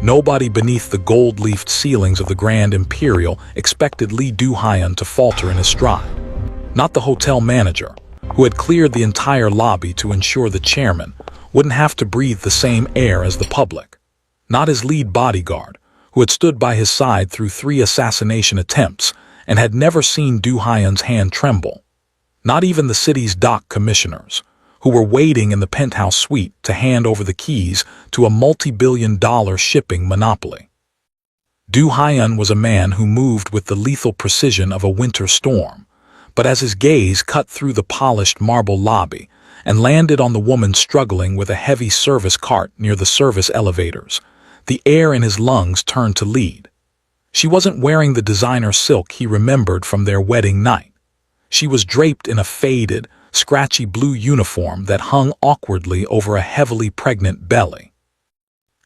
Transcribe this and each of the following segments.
Nobody beneath the gold-leafed ceilings of the Grand Imperial expected Lee Do-hyun to falter in his stride. Not the hotel manager, who had cleared the entire lobby to ensure the chairman wouldn't have to breathe the same air as the public. Not his lead bodyguard, who had stood by his side through 3 assassination attempts and had never seen Do-hyun's hand tremble. Not even the city's dock commissioners, who were waiting in the penthouse suite to hand over the keys to a multi-billion-dollar shipping monopoly. Do-hyun was a man who moved with the lethal precision of a winter storm, but as his gaze cut through the polished marble lobby and landed on the woman struggling with a heavy service cart near the service elevators, the air in his lungs turned to lead. She wasn't wearing the designer silk he remembered from their wedding night. She was draped in a faded, scratchy blue uniform that hung awkwardly over a heavily pregnant belly.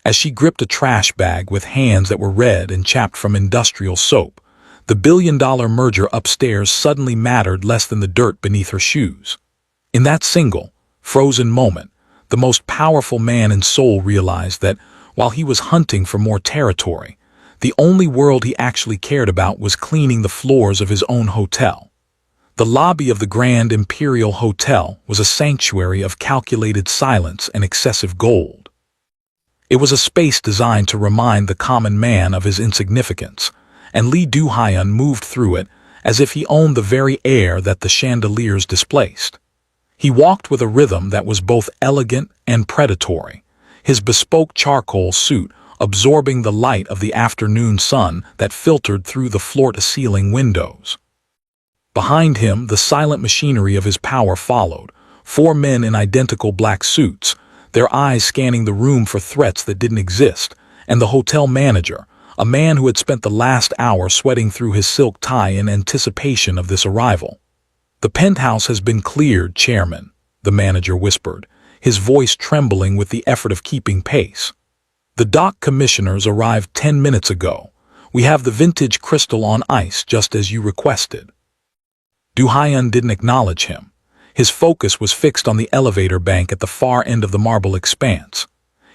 As she gripped a trash bag with hands that were red and chapped from industrial soap, the billion-dollar merger upstairs suddenly mattered less than the dirt beneath her shoes. In that single, frozen moment, the most powerful man in Seoul realized that, while he was hunting for more territory, the only world he actually cared about was cleaning the floors of his own hotel. The lobby of the Grand Imperial Hotel was a sanctuary of calculated silence and excessive gold. It was a space designed to remind the common man of his insignificance, and Lee Do-hyun moved through it as if he owned the very air that the chandeliers displaced. He walked with a rhythm that was both elegant and predatory, his bespoke charcoal suit absorbing the light of the afternoon sun that filtered through the floor-to-ceiling windows. Behind him, the silent machinery of his power followed, 4 men in identical black suits, their eyes scanning the room for threats that didn't exist, and the hotel manager, a man who had spent the last hour sweating through his silk tie in anticipation of this arrival. "The penthouse has been cleared, Chairman," the manager whispered, his voice trembling with the effort of keeping pace. "The dock commissioners arrived 10 minutes ago. We have the vintage crystal on ice just as you requested." Do-hyun didn't acknowledge him. His focus was fixed on the elevator bank at the far end of the marble expanse.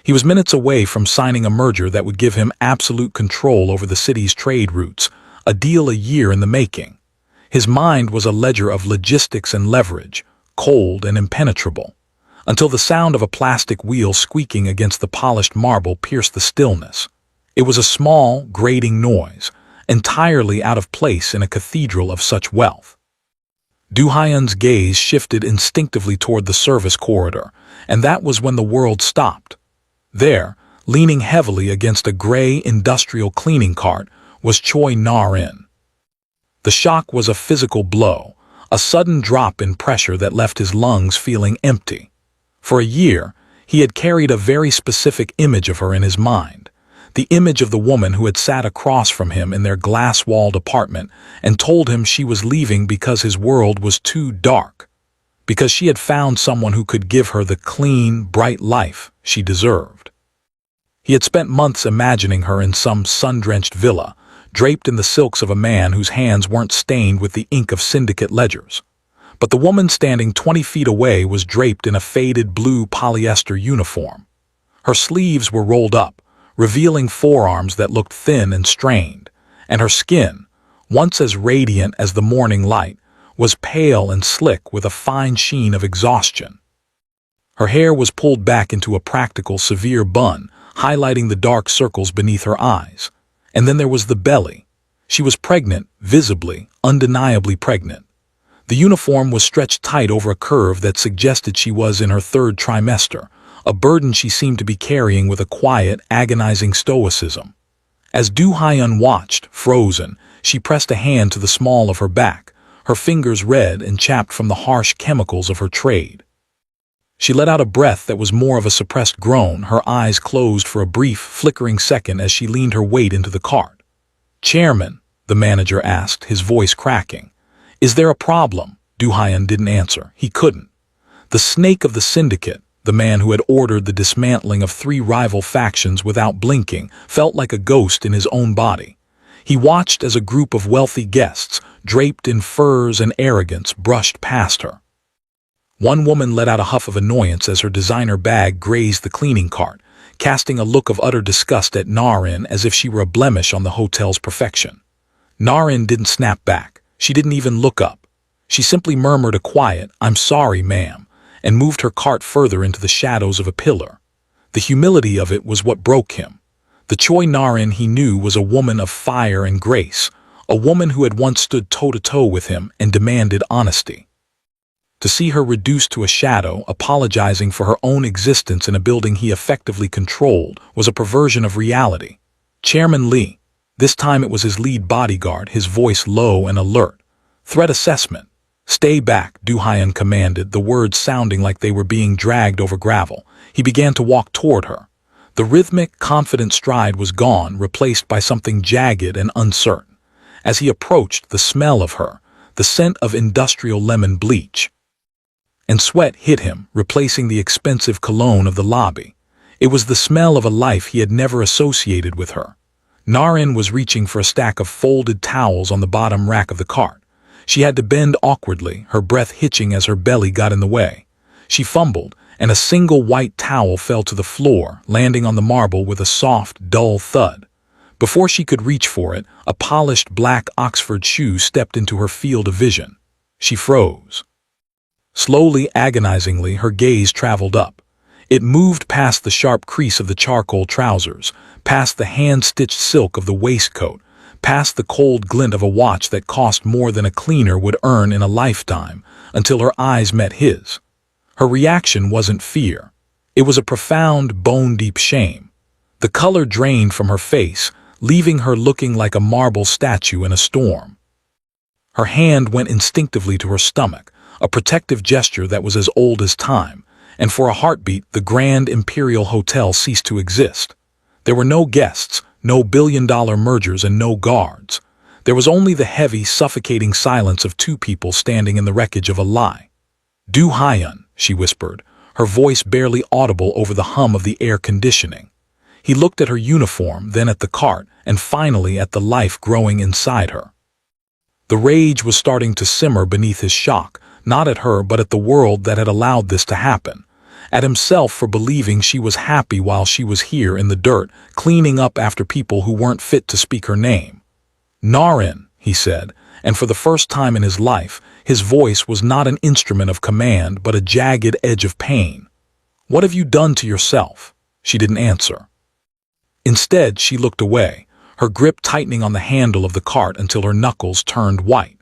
He was minutes away from signing a merger that would give him absolute control over the city's trade routes, a deal a year in the making. His mind was a ledger of logistics and leverage, cold and impenetrable, until the sound of a plastic wheel squeaking against the polished marble pierced the stillness. It was a small, grating noise, entirely out of place in a cathedral of such wealth. Do-hyun's gaze shifted instinctively toward the service corridor, and that was when the world stopped. There, leaning heavily against a gray industrial cleaning cart, was Choi Na-in. The shock was a physical blow, a sudden drop in pressure that left his lungs feeling empty. For a year, he had carried a very specific image of her in his mind, the image of the woman who had sat across from him in their glass-walled apartment and told him she was leaving because his world was too dark, because she had found someone who could give her the clean, bright life she deserved. He had spent months imagining her in some sun-drenched villa, draped in the silks of a man whose hands weren't stained with the ink of syndicate ledgers. But the woman standing 20 feet away was draped in a faded blue polyester uniform. Her sleeves were rolled up, revealing forearms that looked thin and strained, and her skin, once as radiant as the morning light, was pale and slick with a fine sheen of exhaustion. Her hair was pulled back into a practical, severe bun, highlighting the dark circles beneath her eyes. And then there was the belly. She was pregnant, visibly, undeniably pregnant. The uniform was stretched tight over a curve that suggested she was in her 3rd trimester, a burden she seemed to be carrying with a quiet, agonizing stoicism. As Do-hyun watched, frozen, she pressed a hand to the small of her back, her fingers red and chapped from the harsh chemicals of her trade. She let out a breath that was more of a suppressed groan, her eyes closed for a brief, flickering second as she leaned her weight into the cart. "Chairman," the manager asked, his voice cracking. "Is there a problem?" Do-hyun didn't answer. He couldn't. The snake of the syndicate, the man who had ordered the dismantling of 3 rival factions without blinking, felt like a ghost in his own body. He watched as a group of wealthy guests, draped in furs and arrogance, brushed past her. One woman let out a huff of annoyance as her designer bag grazed the cleaning cart, casting a look of utter disgust at Narin as if she were a blemish on the hotel's perfection. Narin didn't snap back. She didn't even look up. She simply murmured a quiet, "I'm sorry, ma'am," and moved her cart further into the shadows of a pillar. The humility of it was what broke him. The Choi Narin he knew was a woman of fire and grace, a woman who had once stood toe-to-toe with him and demanded honesty. To see her reduced to a shadow, apologizing for her own existence in a building he effectively controlled, was a perversion of reality. Chairman Lee. This time it was his lead bodyguard, his voice low and alert. "Threat assessment." "Stay back," Du-hyun commanded, the words sounding like they were being dragged over gravel. He began to walk toward her. The rhythmic, confident stride was gone, replaced by something jagged and uncertain. As he approached, the smell of her, the scent of industrial lemon bleach, and sweat hit him, replacing the expensive cologne of the lobby. It was the smell of a life he had never associated with her. Narin was reaching for a stack of folded towels on the bottom rack of the cart. She had to bend awkwardly, her breath hitching as her belly got in the way. She fumbled, and a single white towel fell to the floor, landing on the marble with a soft, dull thud. Before she could reach for it, a polished black Oxford shoe stepped into her field of vision. She froze. Slowly, agonizingly, her gaze traveled up. It moved past the sharp crease of the charcoal trousers, past the hand-stitched silk of the waistcoat, past the cold glint of a watch that cost more than a cleaner would earn in a lifetime, until her eyes met his. Her reaction wasn't fear. It was a profound, bone-deep shame. The color drained from her face, leaving her looking like a marble statue in a storm. Her hand went instinctively to her stomach, a protective gesture that was as old as time, and for a heartbeat the Grand Imperial Hotel ceased to exist. There were no guests, no billion-dollar mergers, and no guards. There was only the heavy, suffocating silence of two people standing in the wreckage of a lie. "Du-hyun," she whispered, her voice barely audible over the hum of the air conditioning. He looked at her uniform, then at the cart, and finally at the life growing inside her. The rage was starting to simmer beneath his shock, not at her but at the world that had allowed this to happen, at himself for believing she was happy while she was here in the dirt, cleaning up after people who weren't fit to speak her name. "Narin," he said, and for the first time in his life, his voice was not an instrument of command but a jagged edge of pain. "What have you done to yourself?" She didn't answer. Instead, she looked away, her grip tightening on the handle of the cart until her knuckles turned white.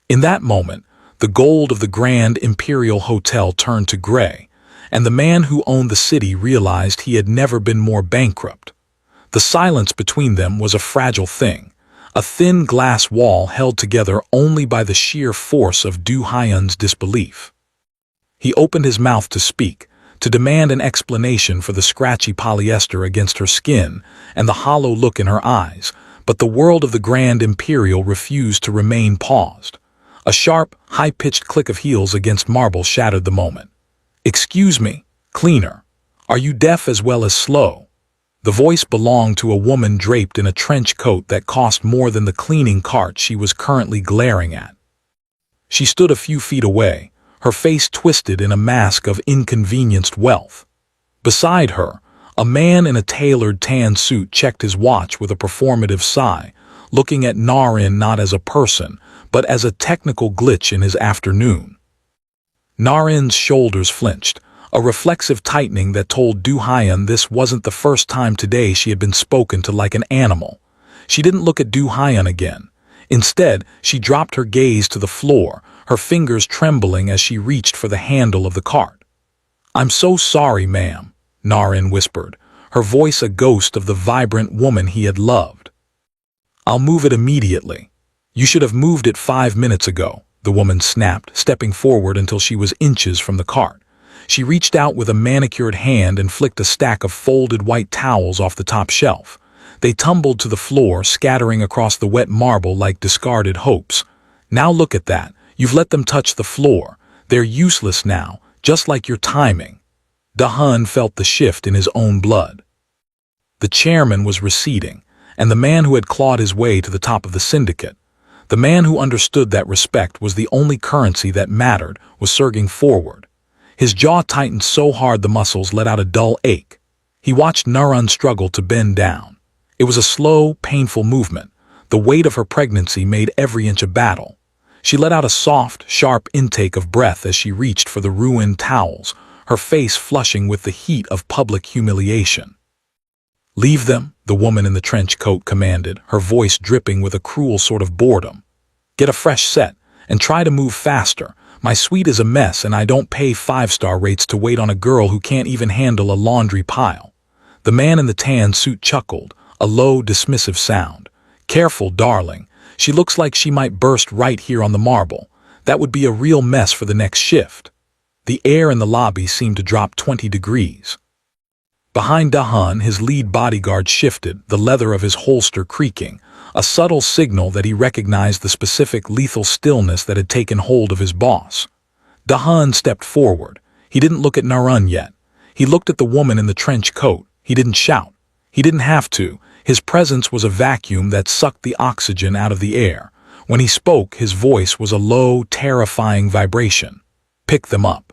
In that moment, the gold of the Grand Imperial Hotel turned to gray, and the man who owned the city realized he had never been more bankrupt. The silence between them was a fragile thing, a thin glass wall held together only by the sheer force of Du-hyun's disbelief. He opened his mouth to speak, to demand an explanation for the scratchy polyester against her skin and the hollow look in her eyes, but the world of the Grand Imperial refused to remain paused. A sharp, high-pitched click of heels against marble shattered the moment. "Excuse me, cleaner. Are you deaf as well as slow?" The voice belonged to a woman draped in a trench coat that cost more than the cleaning cart she was currently glaring at. She stood a few feet away, her face twisted in a mask of inconvenienced wealth. Beside her, a man in a tailored tan suit checked his watch with a performative sigh, looking at Narin not as a person, but as a technical glitch in his afternoon. Narin's shoulders flinched, a reflexive tightening that told Du-hyun this wasn't the first time today she had been spoken to like an animal. She didn't look at Du-hyun again. Instead, she dropped her gaze to the floor, her fingers trembling as she reached for the handle of the cart. "I'm so sorry, ma'am," Narin whispered, her voice a ghost of the vibrant woman he had loved. "I'll move it immediately." "You should have moved it 5 minutes ago," the woman snapped, stepping forward until she was inches from the cart. She reached out with a manicured hand and flicked a stack of folded white towels off the top shelf. They tumbled to the floor, scattering across the wet marble like discarded hopes. "Now look at that. You've let them touch the floor. They're useless now, just like your timing." Du-hyun felt the shift in his own blood. The chairman was receding, and the man who had clawed his way to the top of the syndicate, the man who understood that respect was the only currency that mattered, was surging forward. His jaw tightened so hard the muscles let out a dull ache. He watched Narun struggle to bend down. It was a slow, painful movement. The weight of her pregnancy made every inch a battle. She let out a soft, sharp intake of breath as she reached for the ruined towels, her face flushing with the heat of public humiliation. "Leave them," the woman in the trench coat commanded, her voice dripping with a cruel sort of boredom. "Get a fresh set, and try to move faster. My suite is a mess and I don't pay 5-star rates to wait on a girl who can't even handle a laundry pile." The man in the tan suit chuckled, a low, dismissive sound. "Careful, darling. She looks like she might burst right here on the marble. That would be a real mess for the next shift." The air in the lobby seemed to drop 20 degrees. Behind Dahan, his lead bodyguard shifted, the leather of his holster creaking, a subtle signal that he recognized the specific lethal stillness that had taken hold of his boss. Dahan stepped forward. He didn't look at Narun yet. He looked at the woman in the trench coat. He didn't shout. He didn't have to. His presence was a vacuum that sucked the oxygen out of the air. When he spoke, his voice was a low, terrifying vibration. "Pick them up."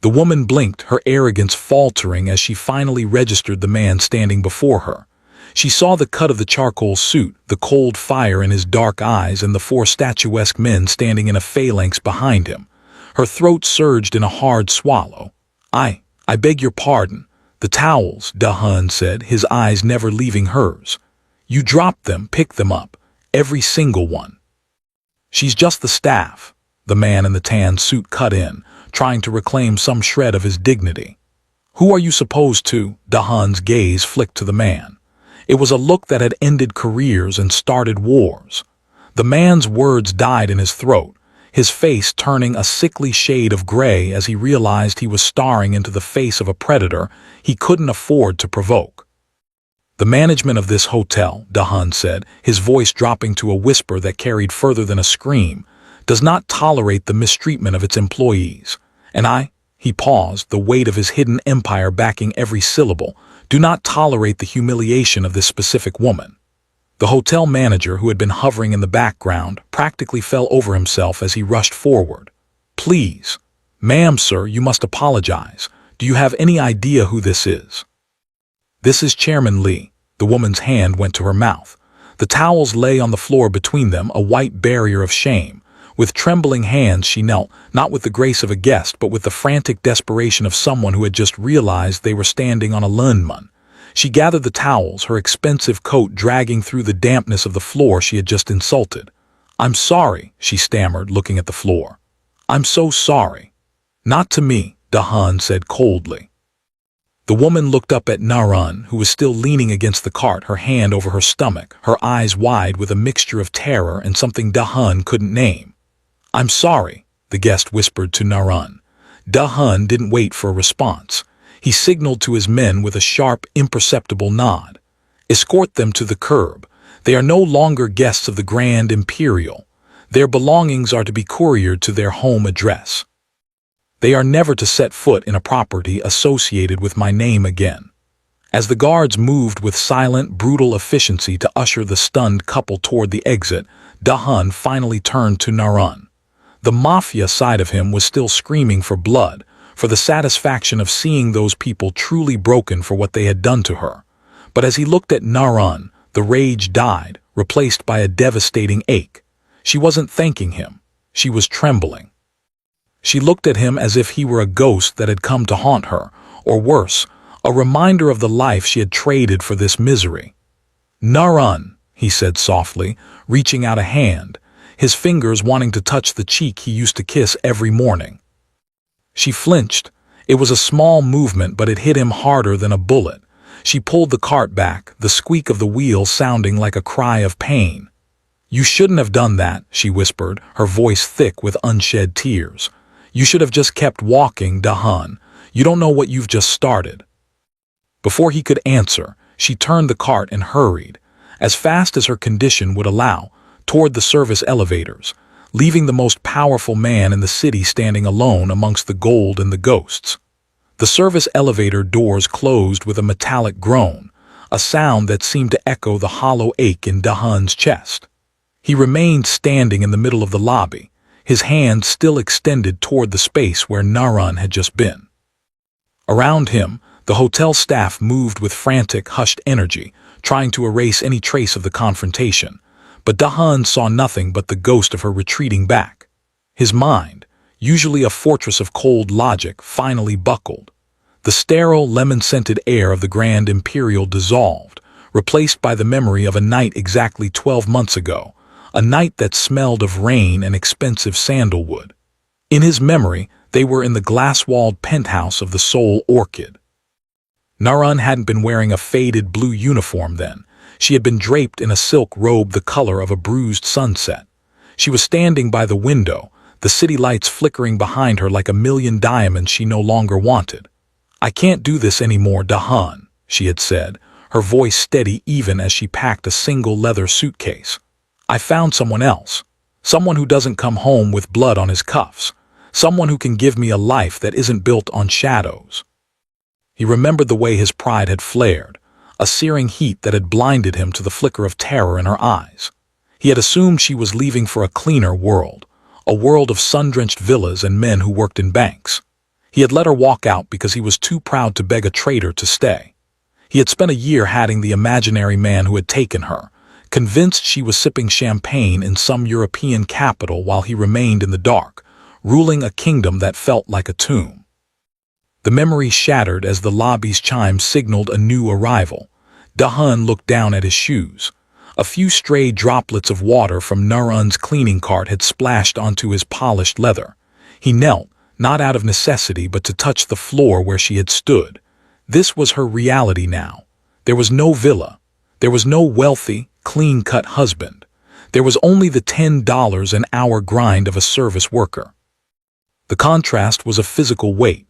The woman blinked, her arrogance faltering as she finally registered the man standing before her. She saw the cut of the charcoal suit, the cold fire in his dark eyes, and the 4 statuesque men standing in a phalanx behind him. Her throat surged in a hard swallow. I beg your pardon. The towels," Dahan said, his eyes never leaving hers. "You dropped them, pick them up. Every single one." "She's just the staff," the man in the tan suit cut in, trying to reclaim some shred of his dignity. "Who are you supposed to?" Dahan's gaze flicked to the man. It was a look that had ended careers and started wars. The man's words died in his throat, his face turning a sickly shade of gray as he realized he was staring into the face of a predator he couldn't afford to provoke. "The management of this hotel," Dahan said, his voice dropping to a whisper that carried further than a scream, "does not tolerate the mistreatment of its employees. And he paused, the weight of his hidden empire backing every syllable, "do not tolerate the humiliation of this specific woman." The hotel manager, who had been hovering in the background, practically fell over himself as he rushed forward. "Please. Ma'am, sir, you must apologize. Do you have any idea who this is?" "This is Chairman Lee." The woman's hand went to her mouth. The towels lay on the floor between them, a white barrier of shame. With trembling hands she knelt, not with the grace of a guest, but with the frantic desperation of someone who had just realized they were standing on a landmine. She gathered the towels, her expensive coat dragging through the dampness of the floor she had just insulted. "I'm sorry," she stammered, looking at the floor. "I'm so sorry." "Not to me," Dahan said coldly. The woman looked up at Narun, who was still leaning against the cart, her hand over her stomach, her eyes wide with a mixture of terror and something Dahan couldn't name. "I'm sorry," the guest whispered to Narun. Dahan didn't wait for a response. He signaled to his men with a sharp, imperceptible nod. "Escort them to the curb. They are no longer guests of the Grand Imperial. Their belongings are to be couriered to their home address. They are never to set foot in a property associated with my name again." As the guards moved with silent, brutal efficiency to usher the stunned couple toward the exit, Dahan finally turned to Narun. The Mafia side of him was still screaming for blood, for the satisfaction of seeing those people truly broken for what they had done to her. But as he looked at Narun, the rage died, replaced by a devastating ache. She wasn't thanking him. She was trembling. She looked at him as if he were a ghost that had come to haunt her, or worse, a reminder of the life she had traded for this misery. "Narun," he said softly, reaching out a hand, his fingers wanting to touch the cheek he used to kiss every morning. She flinched. It was a small movement, but it hit him harder than a bullet. She pulled the cart back, the squeak of the wheel sounding like a cry of pain. "You shouldn't have done that," she whispered, her voice thick with unshed tears. "You should have just kept walking, Dahan. You don't know what you've just started." Before he could answer, she turned the cart and hurried, as fast as her condition would allow, toward the service elevators, leaving the most powerful man in the city standing alone amongst the gold and the ghosts. The service elevator doors closed with a metallic groan, a sound that seemed to echo the hollow ache in Dahan's chest. He remained standing in the middle of the lobby, his hand still extended toward the space where Narun had just been. Around him, The hotel staff moved with frantic, hushed energy, trying to erase any trace of the confrontation, but Da-hun saw nothing but the ghost of her retreating back. His mind, usually a fortress of cold logic, finally buckled. The sterile, lemon-scented air of the Grand Imperial dissolved, replaced by the memory of a night exactly 12 months ago, a night that smelled of rain and expensive sandalwood. In his memory, they were in the glass-walled penthouse of the Seoul Orchid. Narun hadn't been wearing a faded blue uniform then. She had been draped in a silk robe the color of a bruised sunset. She was standing by the window, the city lights flickering behind her like a million diamonds she no longer wanted. "I can't do this anymore, Da-hun," she had said, her voice steady even as she packed a single leather suitcase. "I found someone else. Someone who doesn't come home with blood on his cuffs. Someone who can give me a life that isn't built on shadows." He remembered the way his pride had flared, a searing heat that had blinded him to the flicker of terror in her eyes. He had assumed she was leaving for a cleaner world, a world of sun-drenched villas and men who worked in banks. He had let her walk out because he was too proud to beg a traitor to stay. He had spent a year hatting the imaginary man who had taken her, convinced she was sipping champagne in some European capital while he remained in the dark, ruling a kingdom that felt like a tomb. The memory shattered as the lobby's chime signaled a new arrival. Da-hun looked down at his shoes. A few stray droplets of water from Narun's cleaning cart had splashed onto his polished leather. He knelt, not out of necessity but to touch the floor where she had stood. This was her reality now. There was no villa. There was no wealthy, clean-cut husband. There was only the $10 an hour grind of a service worker. The contrast was a physical weight.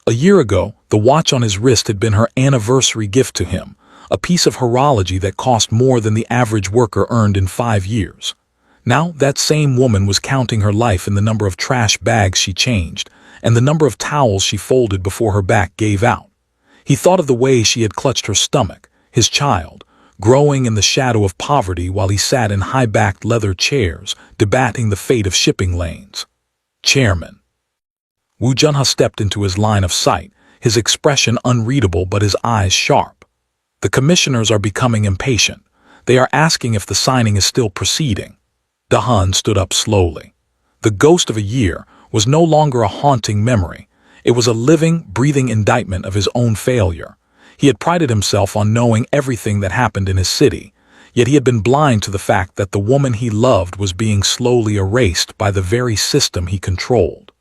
A year ago, the watch on his wrist had been her anniversary gift to him, a piece of horology that cost more than the average worker earned in 5 years. Now that same woman was counting her life in the number of trash bags she changed, and the number of towels she folded before her back gave out. He thought of the way she had clutched her stomach, his child, growing in the shadow of poverty while he sat in high-backed leather chairs, debating the fate of shipping lanes. Chairman. Woo Junha stepped into his line of sight, his expression unreadable but his eyes sharp. "The commissioners are becoming impatient. They are asking if the signing is still proceeding." Da-hun stood up slowly. The ghost of a year was no longer a haunting memory. It was a living, breathing indictment of his own failure. He had prided himself on knowing everything that happened in his city, yet he had been blind to the fact that the woman he loved was being slowly erased by the very system he controlled.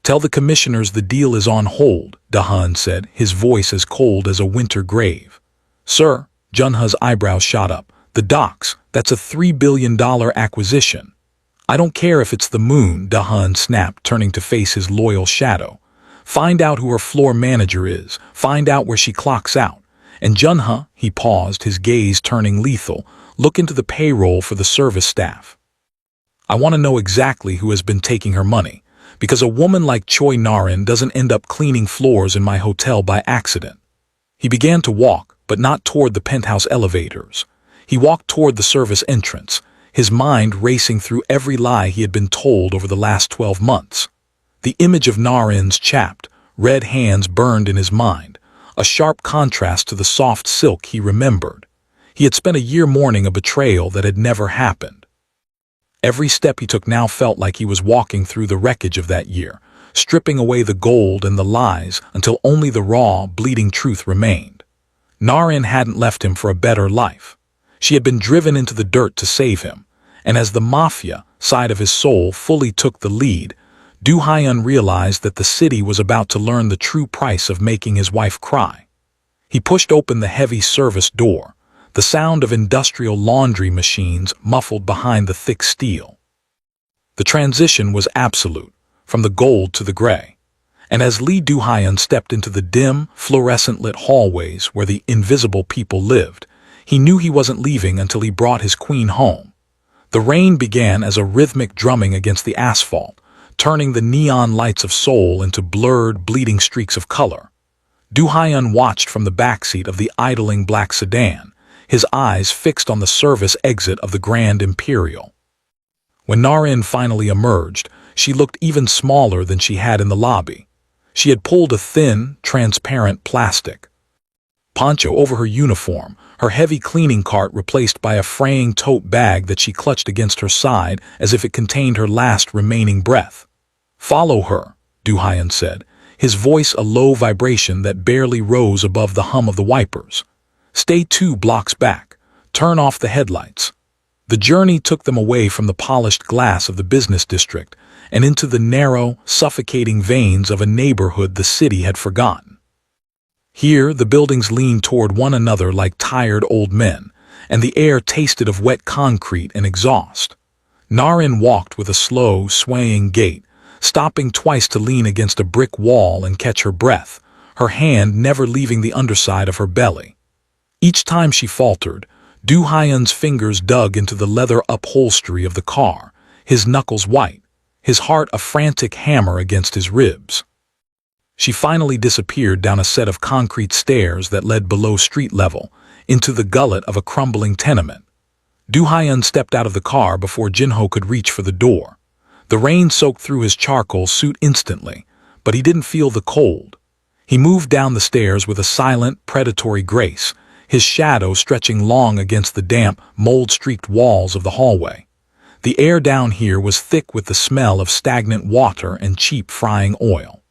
"Tell the commissioners the deal is on hold," Da-hun said, his voice as cold as a winter grave. "Sir," Junha's eyebrows shot up, "the docks, that's a $3 billion acquisition." "I don't care if it's the moon," Da-hun snapped, turning to face his loyal shadow. "Find out who her floor manager is, find out where she clocks out. And Junha," he paused, his gaze turning lethal, "look into the payroll for the service staff. I want to know exactly who has been taking her money, because a woman like Choi Narin doesn't end up cleaning floors in my hotel by accident." He began to walk, but not toward the penthouse elevators. He walked toward the service entrance, his mind racing through every lie he had been told over the last 12 months. The image of Narin's chapped, red hands burned in his mind, a sharp contrast to the soft silk he remembered. He had spent a year mourning a betrayal that had never happened. Every step he took now felt like he was walking through the wreckage of that year, stripping away the gold and the lies until only the raw, bleeding truth remained. Narin hadn't left him for a better life. She had been driven into the dirt to save him, and as the Mafia side of his soul fully took the lead, Du Hyun realized that the city was about to learn the true price of making his wife cry. He pushed open the heavy service door, the sound of industrial laundry machines muffled behind the thick steel. The transition was absolute, from the gold to the gray. And as Lee Du-hyun stepped into the dim, fluorescent-lit hallways where the invisible people lived, he knew he wasn't leaving until he brought his queen home. The rain began as a rhythmic drumming against the asphalt, turning the neon lights of Seoul into blurred, bleeding streaks of color. Du-hyun watched from the backseat of the idling black sedan, his eyes fixed on the service exit of the Grand Imperial. When Narin finally emerged, she looked even smaller than she had in the lobby. She had pulled a thin, transparent plastic poncho over her uniform, her heavy cleaning cart replaced by a fraying tote bag that she clutched against her side as if it contained her last remaining breath. "Follow her," Du Hyan said, his voice a low vibration that barely rose above the hum of the wipers. "Stay 2 blocks back. Turn off the headlights." The journey took them away from the polished glass of the business district and into the narrow, suffocating veins of a neighborhood the city had forgotten. Here, the buildings leaned toward one another like tired old men, and the air tasted of wet concrete and exhaust. Narin walked with a slow, swaying gait, stopping twice to lean against a brick wall and catch her breath, her hand never leaving the underside of her belly. Each time she faltered, Du Hyan's fingers dug into the leather upholstery of the car, his knuckles white, his heart a frantic hammer against his ribs. She finally disappeared down a set of concrete stairs that led below street level, into the gullet of a crumbling tenement. Du Hyan stepped out of the car before Jinho could reach for the door. The rain soaked through his charcoal suit instantly, but he didn't feel the cold. He moved down the stairs with a silent, predatory grace, his shadow stretching long against the damp, mold-streaked walls of the hallway. The air down here was thick with the smell of stagnant water and cheap frying oil.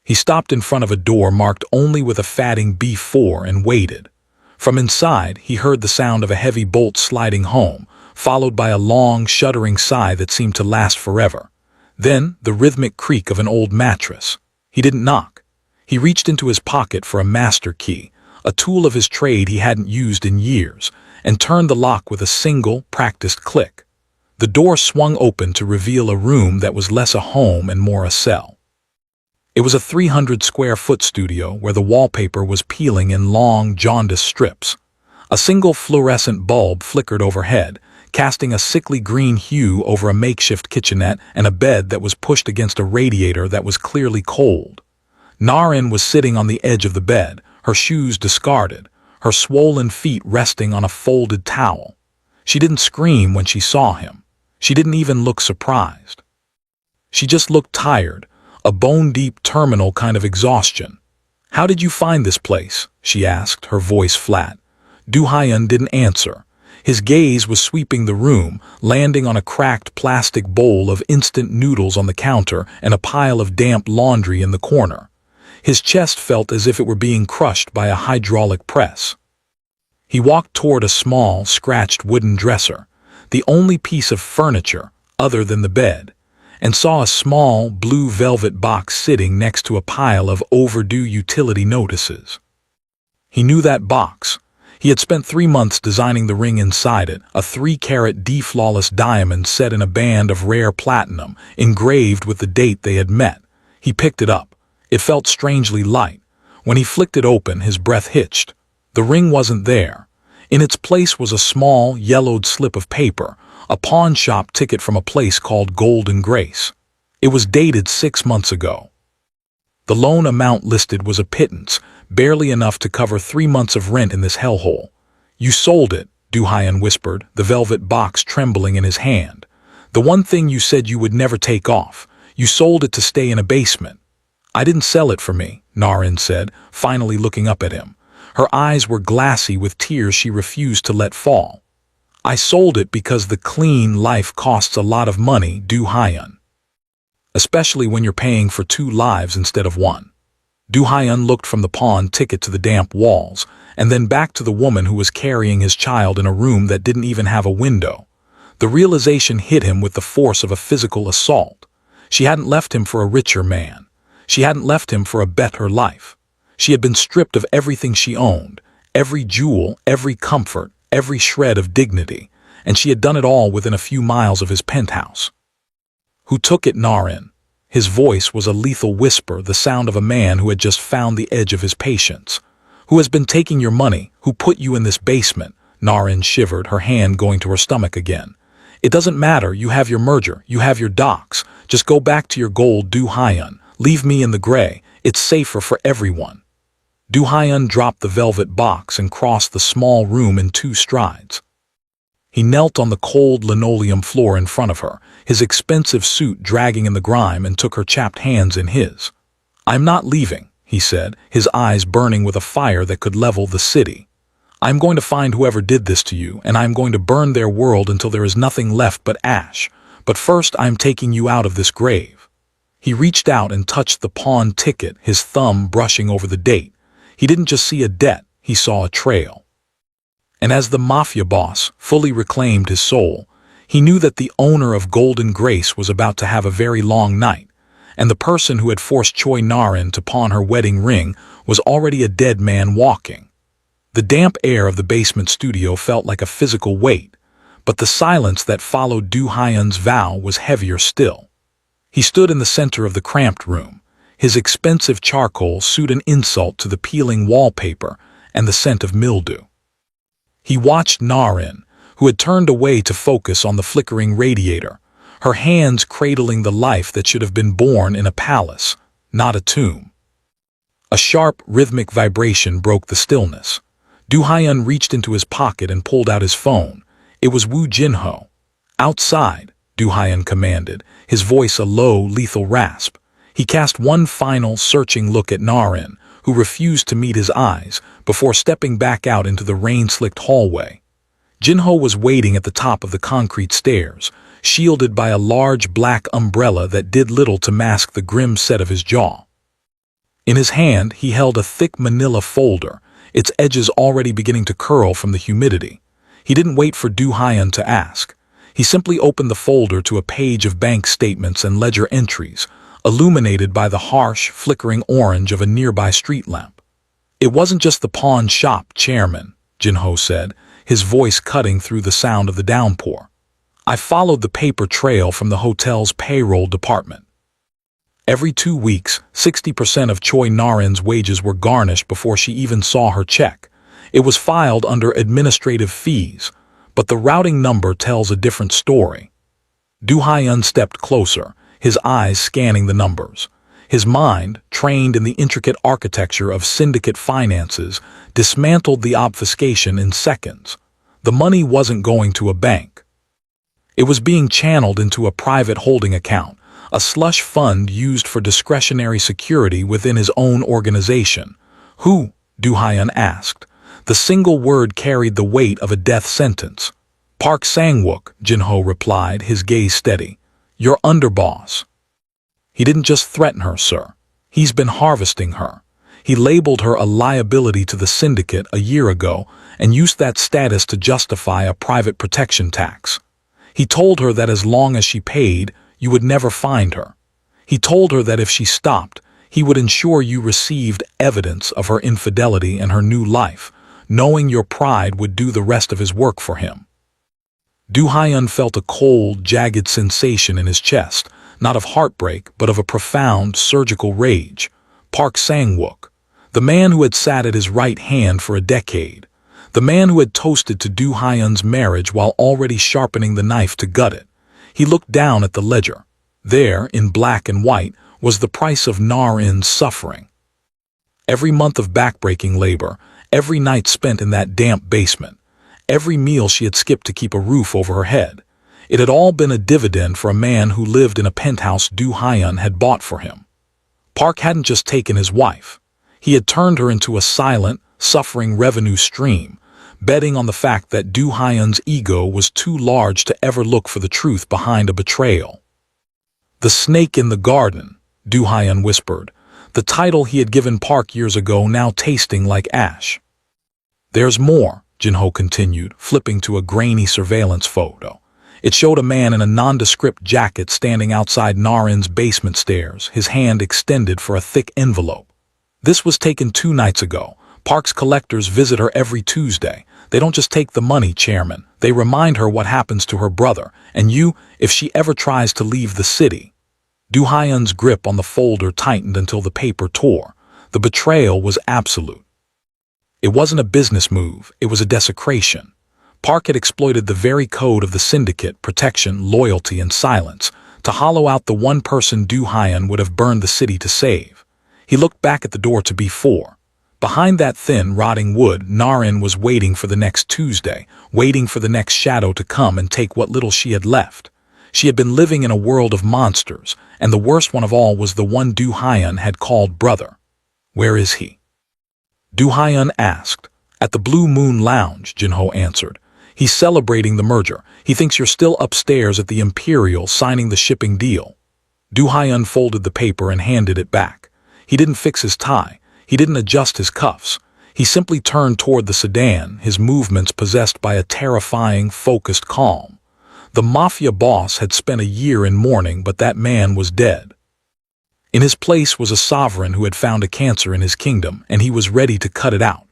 He stopped in front of a door marked only with a fatting B4 and waited. From inside, he heard the sound of a heavy bolt sliding home, followed by a long, shuddering sigh that seemed to last forever. Then, the rhythmic creak of an old mattress. He didn't knock. He reached into his pocket for a master key, a tool of his trade he hadn't used in years, and turned the lock with a single, practiced click. The door swung open to reveal a room that was less a home and more a cell. It was a 300-square-foot studio where the wallpaper was peeling in long, jaundiced strips. A single fluorescent bulb flickered overhead, casting a sickly green hue over a makeshift kitchenette and a bed that was pushed against a radiator that was clearly cold. Narin was sitting on the edge of the bed, her shoes discarded, her swollen feet resting on a folded towel. She didn't scream when she saw him. She didn't even look surprised. She just looked tired, a bone-deep terminal kind of exhaustion. "How did you find this place?" she asked, her voice flat. Du Hyan didn't answer. His gaze was sweeping the room, landing on a cracked plastic bowl of instant noodles on the counter and a pile of damp laundry in the corner. His chest felt as if it were being crushed by a hydraulic press. He walked toward a small, scratched wooden dresser, the only piece of furniture other than the bed, and saw a small, blue velvet box sitting next to a pile of overdue utility notices. He knew that box. He had spent 3 months designing the ring inside it, a 3-carat D-flawless diamond set in a band of rare platinum, engraved with the date they had met. He picked it up. It felt strangely light. When he flicked it open, his breath hitched. The ring wasn't there. In its place was a small, yellowed slip of paper, a pawn shop ticket from a place called Golden Grace. It was dated 6 months ago. The loan amount listed was a pittance, barely enough to cover 3 months of rent in this hellhole. "You sold it," Du Hyan whispered, the velvet box trembling in his hand. "The one thing you said you would never take off. You sold it to stay in a basement." "I didn't sell it for me," Narin said, finally looking up at him. Her eyes were glassy with tears she refused to let fall. "I sold it because the clean life costs a lot of money, Du Hyan. Especially when you're paying for 2 lives instead of 1. Du Hyan looked from the pawn ticket to the damp walls, and then back to the woman who was carrying his child in a room that didn't even have a window. The realization hit him with the force of a physical assault. She hadn't left him for a richer man. She hadn't left him for a better life. She had been stripped of everything she owned, every jewel, every comfort, every shred of dignity, and she had done it all within a few miles of his penthouse. "Who took it, Narin?" His voice was a lethal whisper, the sound of a man who had just found the edge of his patience. "Who has been taking your money? Who put you in this basement?" Narin shivered, her hand going to her stomach again. "It doesn't matter. You have your merger. You have your docs. Just go back to your gold, Du Hyan. Leave me in the gray. It's safer for everyone." Du Hyan dropped the velvet box and crossed the small room in 2 strides. He knelt on the cold linoleum floor in front of her, his expensive suit dragging in the grime, and took her chapped hands in his. "I'm not leaving," he said, his eyes burning with a fire that could level the city. "I'm going to find whoever did this to you, and I'm going to burn their world until there is nothing left but ash. But first I'm taking you out of this grave." He reached out and touched the pawn ticket, his thumb brushing over the date. He didn't just see a debt, he saw a trail. And as the Mafia boss fully reclaimed his soul, he knew that the owner of Golden Grace was about to have a very long night, and the person who had forced Choi Narin to pawn her wedding ring was already a dead man walking. The damp air of the basement studio felt like a physical weight, but the silence that followed Do Hyun's vow was heavier still. He stood in the center of the cramped room, his expensive charcoal suit an insult to the peeling wallpaper and the scent of mildew. He watched Narin, who had turned away to focus on the flickering radiator, her hands cradling the life that should have been born in a palace, not a tomb. A sharp, rhythmic vibration broke the stillness. Do Hyun reached into his pocket and pulled out his phone. It was Woo Jin-ho. "Outside," Do Hyun commanded, his voice a low, lethal rasp. He cast one final, searching look at Narin, who refused to meet his eyes, before stepping back out into the rain-slicked hallway. Jin-ho was waiting at the top of the concrete stairs, shielded by a large black umbrella that did little to mask the grim set of his jaw. In his hand, he held a thick manila folder, its edges already beginning to curl from the humidity. He didn't wait for Do Hyun to ask. He simply opened the folder to a page of bank statements and ledger entries, illuminated by the harsh, flickering orange of a nearby street lamp. "It wasn't just the pawn shop, Chairman," Jin-ho said, his voice cutting through the sound of the downpour. "I followed the paper trail from the hotel's payroll department. Every 2 weeks, 60% of Choi Narin's wages were garnished before she even saw her check. It was filed under administrative fees, but the routing number tells a different story." Do Hyun stepped closer, his eyes scanning the numbers. His mind, trained in the intricate architecture of syndicate finances, dismantled the obfuscation in seconds. The money wasn't going to a bank. It was being channeled into a private holding account, a slush fund used for discretionary security within his own organization. "Who?" Do Hyun asked. The single word carried the weight of a death sentence. "Park Sang-wook," Jin-ho replied, his gaze steady. "Your underboss." "He didn't just threaten her, sir. He's been harvesting her. He labeled her a liability to the syndicate a year ago and used that status to justify a private protection tax. He told her that as long as she paid, you would never find her. He told her that if she stopped, he would ensure you received evidence of her infidelity and her new life, knowing your pride would do the rest of his work for him." Do Hyun felt a cold, jagged sensation in his chest, not of heartbreak, but of a profound, surgical rage. Park Sang-wook, the man who had sat at his right hand for a decade, the man who had toasted to Do Hyun's marriage while already sharpening the knife to gut it. He looked down at the ledger. There, in black and white, was the price of Narin's suffering. Every month of backbreaking labor, every night spent in that damp basement, every meal she had skipped to keep a roof over her head. It had all been a dividend for a man who lived in a penthouse Do Hyun had bought for him. Park hadn't just taken his wife. He had turned her into a silent, suffering revenue stream, betting on the fact that Do Hyun's ego was too large to ever look for the truth behind a betrayal. "The snake in the garden," Do Hyun whispered, the title he had given Park years ago now tasting like ash. "There's more," Jin-ho continued, flipping to a grainy surveillance photo. It showed a man in a nondescript jacket standing outside Narin's basement stairs, his hand extended for a thick envelope. "This was taken 2 nights ago. Park's collectors visit her every Tuesday. They don't just take the money, Chairman. They remind her what happens to her brother, and you, if she ever tries to leave the city." Do Hyun's grip on the folder tightened until the paper tore. The betrayal was absolute. It wasn't a business move, it was a desecration. Park had exploited the very code of the syndicate, protection, loyalty, and silence, to hollow out the one person Do Hyun would have burned the city to save. He looked back at the door to B4. Behind that thin, rotting wood, Narin was waiting for the next Tuesday, waiting for the next shadow to come and take what little she had left. She had been living in a world of monsters, and the worst one of all was the one Du Hyun had called brother. "Where is he?" Du Hyun asked. "At the Blue Moon Lounge," Jinho answered. "He's celebrating the merger. He thinks you're still upstairs at the Imperial signing the shipping deal." Du Hyun folded the paper and handed it back. He didn't fix his tie. He didn't adjust his cuffs. He simply turned toward the sedan, his movements possessed by a terrifying, focused calm. The Mafia boss had spent a year in mourning, but that man was dead. In his place was a sovereign who had found a cancer in his kingdom, and he was ready to cut it out.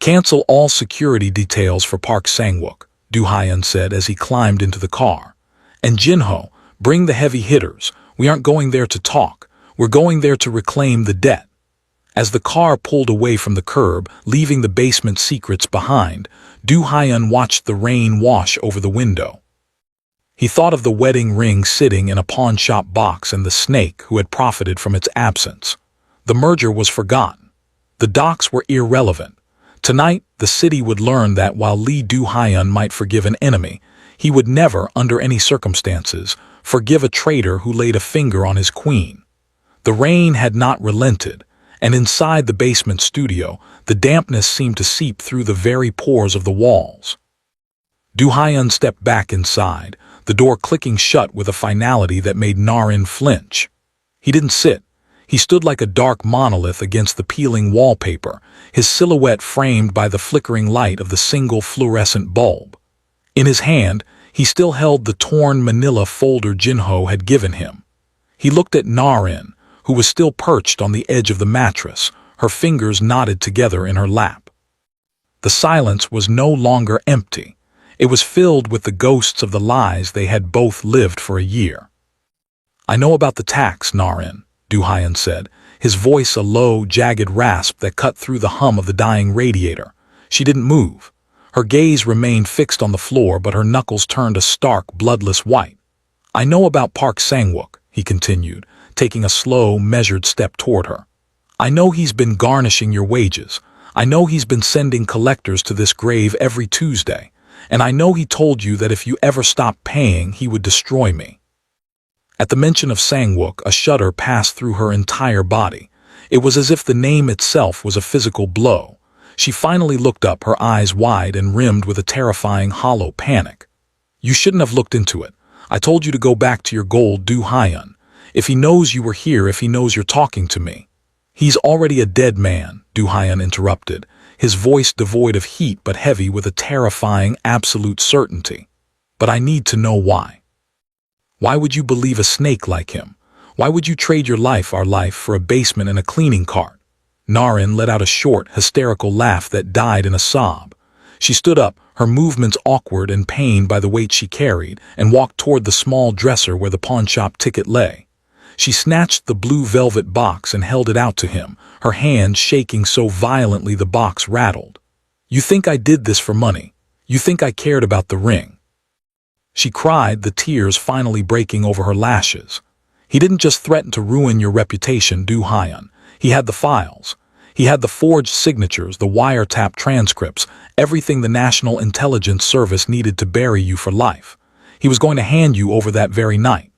"Cancel all security details for Park Sang-wook," Du Hyun said as he climbed into the car. "And Jinho, bring the heavy hitters. We aren't going there to talk. We're going there to reclaim the debt." As the car pulled away from the curb, leaving the basement secrets behind, Du Hyun watched the rain wash over the window. He thought of the wedding ring sitting in a pawnshop box and the snake who had profited from its absence. The merger was forgotten. The docks were irrelevant. Tonight, the city would learn that while Lee Du Hyun might forgive an enemy, he would never, under any circumstances, forgive a traitor who laid a finger on his queen. The rain had not relented, and inside the basement studio, the dampness seemed to seep through the very pores of the walls. Du Hyun stepped back inside, the door clicking shut with a finality that made Narin flinch. He didn't sit. He stood like a dark monolith against the peeling wallpaper, his silhouette framed by the flickering light of the single fluorescent bulb. In his hand, he still held the torn manila folder Jinho had given him. He looked at Narin, who was still perched on the edge of the mattress, her fingers knotted together in her lap. The silence was no longer empty. It was filled with the ghosts of the lies they had both lived for a year. "I know about the tax, Narin," Du Hyun said, his voice a low, jagged rasp that cut through the hum of the dying radiator. She didn't move. Her gaze remained fixed on the floor, but her knuckles turned a stark, bloodless white. "I know about Park Sang-wook," he continued, taking a slow, measured step toward her. "I know he's been garnishing your wages. I know he's been sending collectors to this grave every Tuesday. And I know he told you that if you ever stopped paying, he would destroy me." At the mention of Sang-wook, a shudder passed through her entire body. It was as if the name itself was a physical blow. She finally looked up, her eyes wide and rimmed with a terrifying, hollow panic. "You shouldn't have looked into it. I told you to go back to your gold, Du Hyun. If he knows you were here, if he knows you're talking to me." "He's already a dead man," Du Hyun interrupted, his voice devoid of heat but heavy with a terrifying, absolute certainty. "But I need to know why. Why would you believe a snake like him? Why would you trade your life, our life, for a basement and a cleaning cart?" Narin let out a short, hysterical laugh that died in a sob. She stood up, her movements awkward and pained by the weight she carried, and walked toward the small dresser where the pawnshop ticket lay. She snatched the blue velvet box and held it out to him, her hand shaking so violently the box rattled. "You think I did this for money? You think I cared about the ring?" She cried, the tears finally breaking over her lashes. "He didn't just threaten to ruin your reputation, Du Hyun. He had the files. He had the forged signatures, the wiretap transcripts, everything the National Intelligence Service needed to bury you for life. He was going to hand you over that very night."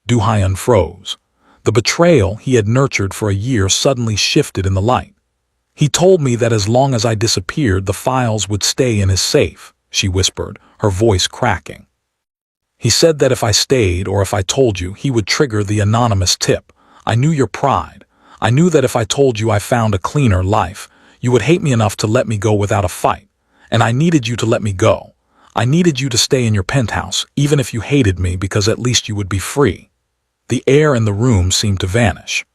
Du Hyun froze. The betrayal he had nurtured for a year suddenly shifted in the light. "He told me that as long as I disappeared, the files would stay in his safe," she whispered, her voice cracking. "He said that if I stayed or if I told you, he would trigger the anonymous tip. I knew your pride. I knew that if I told you I found a cleaner life, you would hate me enough to let me go without a fight. And I needed you to let me go. I needed you to stay in your penthouse, even if you hated me, because at least you would be free." The air in the room seemed to vanish.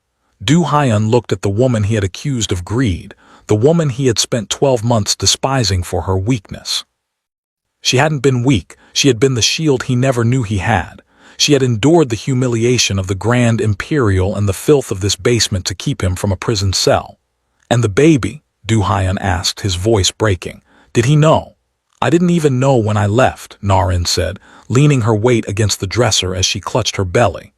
Du Hyun looked at the woman he had accused of greed, the woman he had spent 12 months despising for her weakness. She hadn't been weak, she had been the shield he never knew he had. She had endured the humiliation of the Grand Imperial and the filth of this basement to keep him from a prison cell. "And the baby?" Du Hyun asked, his voice breaking. "Did he know?" "I didn't even know when I left," Narin said, leaning her weight against the dresser as she clutched her belly.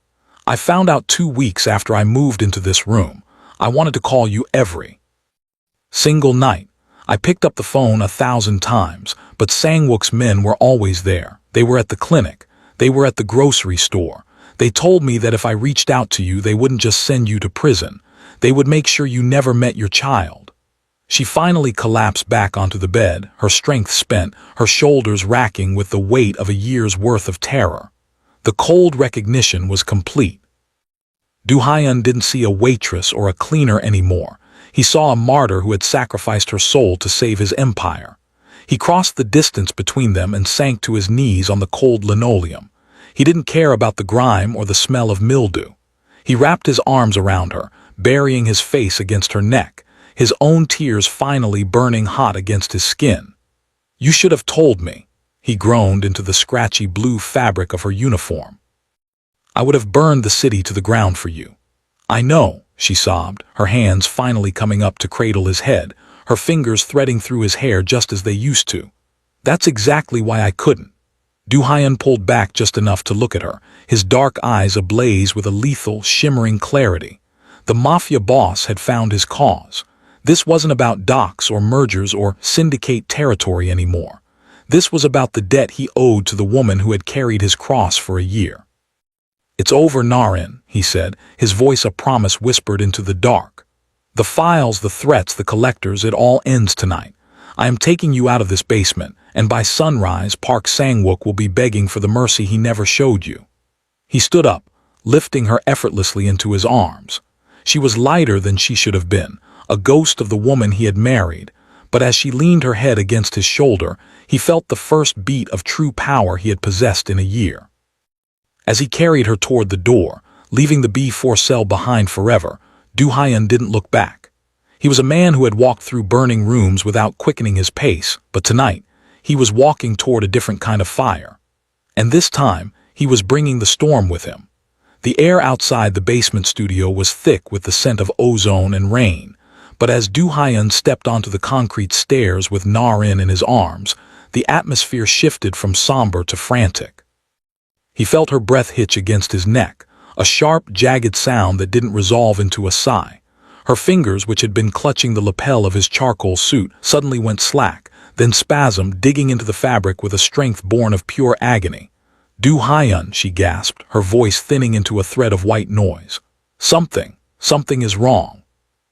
"I found out 2 weeks after I moved into this room. I wanted to call you every single night. I picked up the phone 1,000 times, but Sang-wook's men were always there. They were at the clinic. They were at the grocery store. They told me that if I reached out to you, they wouldn't just send you to prison. They would make sure you never met your child. She finally collapsed back onto the bed, her strength spent, her shoulders racking with the weight of a year's worth of terror. The cold recognition was complete. Do-hyun didn't see a waitress or a cleaner anymore. He saw a martyr who had sacrificed her soul to save his empire. He crossed the distance between them and sank to his knees on the cold linoleum. He didn't care about the grime or the smell of mildew. He wrapped his arms around her, burying his face against her neck, his own tears finally burning hot against his skin. "You should have told me," he groaned into the scratchy blue fabric of her uniform. "I would have burned the city to the ground for you." "I know," she sobbed, her hands finally coming up to cradle his head, her fingers threading through his hair just as they used to. "That's exactly why I couldn't." Do-hyun pulled back just enough to look at her, his dark eyes ablaze with a lethal, shimmering clarity. The Mafia boss had found his cause. This wasn't about docks or mergers or syndicate territory anymore. This was about the debt he owed to the woman who had carried his cross for a year. "It's over, Narin," he said, his voice a promise whispered into the dark. "The files, the threats, the collectors, it all ends tonight. I am taking you out of this basement, and by sunrise Park Sang-wook will be begging for the mercy he never showed you." He stood up, lifting her effortlessly into his arms. She was lighter than she should have been, a ghost of the woman he had married, but as she leaned her head against his shoulder, he felt the first beat of true power he had possessed in a year. As he carried her toward the door, leaving the B4 cell behind forever, Do-hyun didn't look back. He was a man who had walked through burning rooms without quickening his pace, but tonight, he was walking toward a different kind of fire. And this time, he was bringing the storm with him. The air outside the basement studio was thick with the scent of ozone and rain, but as Do-hyun stepped onto the concrete stairs with Narin in his arms, the atmosphere shifted from somber to frantic. He felt her breath hitch against his neck, a sharp, jagged sound that didn't resolve into a sigh. Her fingers, which had been clutching the lapel of his charcoal suit, suddenly went slack, then spasmed, digging into the fabric with a strength born of pure agony. "Do-hyun," she gasped, her voice thinning into a thread of white noise. Something is wrong."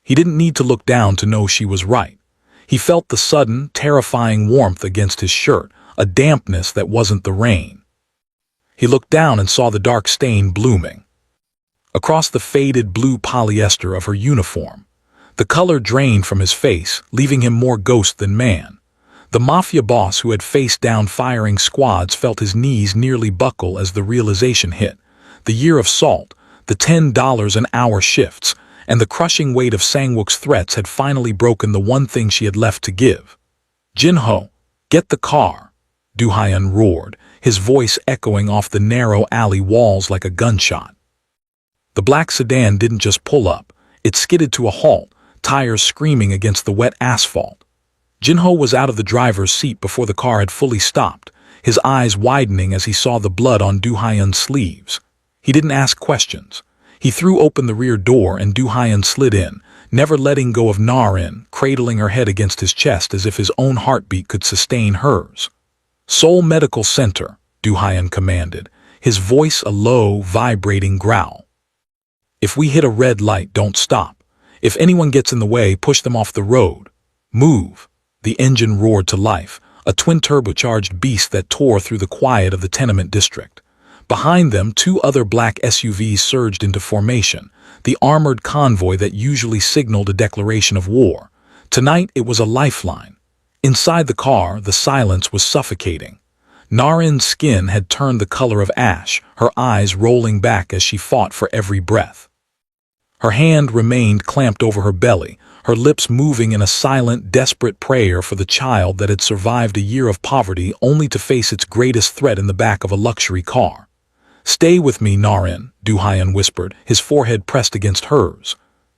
He didn't need to look down to know she was right. He felt the sudden, terrifying warmth against his shirt, a dampness that wasn't the rain. He looked down and saw the dark stain blooming across the faded blue polyester of her uniform. The color drained from his face, leaving him more ghost than man. The Mafia boss who had faced down firing squads felt his knees nearly buckle as the realization hit. The year of salt, the $10 an hour shifts, and the crushing weight of Sang-wook's threats had finally broken the one thing she had left to give. "Jin-ho, get the car," Do-hyun roared, his voice echoing off the narrow alley walls like a gunshot. The black sedan didn't just pull up, it skidded to a halt, tires screaming against the wet asphalt. Jin-ho was out of the driver's seat before the car had fully stopped, his eyes widening as he saw the blood on Do-hyun's sleeves. He didn't ask questions. He threw open the rear door and Do-hyun slid in, never letting go of Narin, cradling her head against his chest as if his own heartbeat could sustain hers. "Seoul Medical Center," Do-hyun commanded, his voice a low, vibrating growl. "If we hit a red light, don't stop. If anyone gets in the way, push them off the road. Move." The engine roared to life, a twin-turbocharged beast that tore through the quiet of the tenement district. Behind them, two other black SUVs surged into formation, the armored convoy that usually signaled a declaration of war. Tonight, it was a lifeline. Inside the car, the silence was suffocating. Narin's skin had turned the color of ash, her eyes rolling back as she fought for every breath. Her hand remained clamped over her belly, her lips moving in a silent, desperate prayer for the child that had survived a year of poverty only to face its greatest threat in the back of a luxury car. "Stay with me, Narin," Do-hyun whispered, his forehead pressed against hers.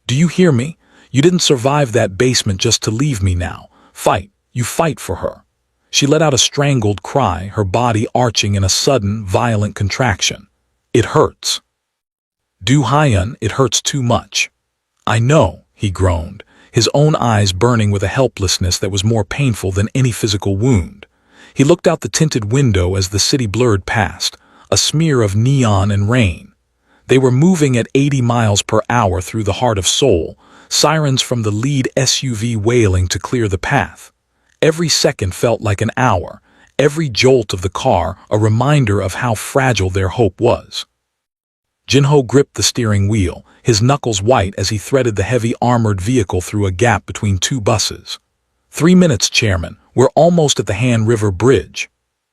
"Do you hear me? You didn't survive that basement just to leave me now. Fight, you fight for her." She let out a strangled cry, her body arching in a sudden, violent contraction. "It hurts." "Do-hyun, it hurts too much." "I know," he groaned, his own eyes burning with a helplessness that was more painful than any physical wound. He looked out the tinted window as the city blurred past, a smear of neon and rain. They were moving at 80 miles per hour through the heart of Seoul, sirens from the lead SUV wailing to clear the path. Every second felt like an hour, every jolt of the car a reminder of how fragile their hope was. Jinho gripped the steering wheel, his knuckles white as he threaded the heavy armored vehicle through a gap between two buses. 3 minutes, Chairman. We're almost at the Han River Bridge.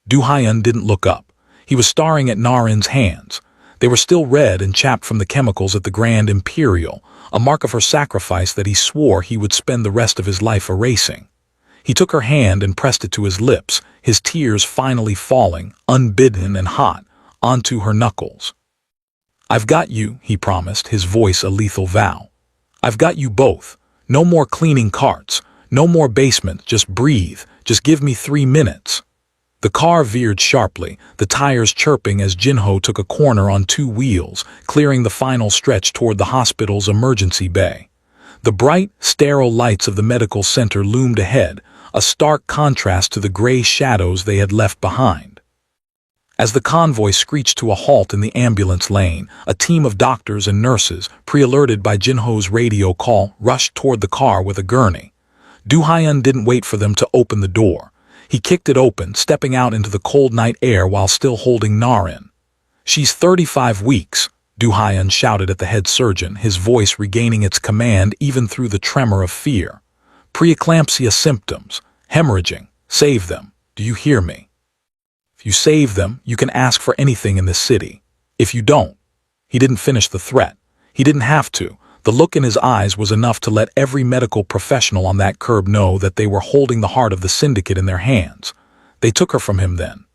Do Hyun didn't look up. He was staring at Narin's hands. They were still red and chapped from the chemicals at the Grand Imperial, a mark of her sacrifice that he swore he would spend the rest of his life erasing. He took her hand and pressed it to his lips, his tears finally falling, unbidden and hot, onto her knuckles. "I've got you," he promised, his voice a lethal vow. "I've got you both. No more cleaning carts. No more basement. Just breathe. Just give me 3 minutes." The car veered sharply, the tires chirping as Jinho took a corner on 2 wheels, clearing the final stretch toward the hospital's emergency bay. The bright, sterile lights of the medical center loomed ahead, a stark contrast to the gray shadows they had left behind. As the convoy screeched to a halt in the ambulance lane, a team of doctors and nurses, pre-alerted by Jinho's radio call, rushed toward the car with a gurney. Do Hyun didn't wait for them to open the door. He kicked it open, stepping out into the cold night air while still holding Narin. "She's 35 weeks," Do Hyun shouted at the head surgeon, his voice regaining its command even through the tremor of fear. "Preeclampsia symptoms. Hemorrhaging. Save them. Do you hear me? If you save them, you can ask for anything in this city. If you don't..." He didn't finish the threat. He didn't have to. The look in his eyes was enough to let every medical professional on that curb know that they were holding the heart of the syndicate in their hands. They took her from him then.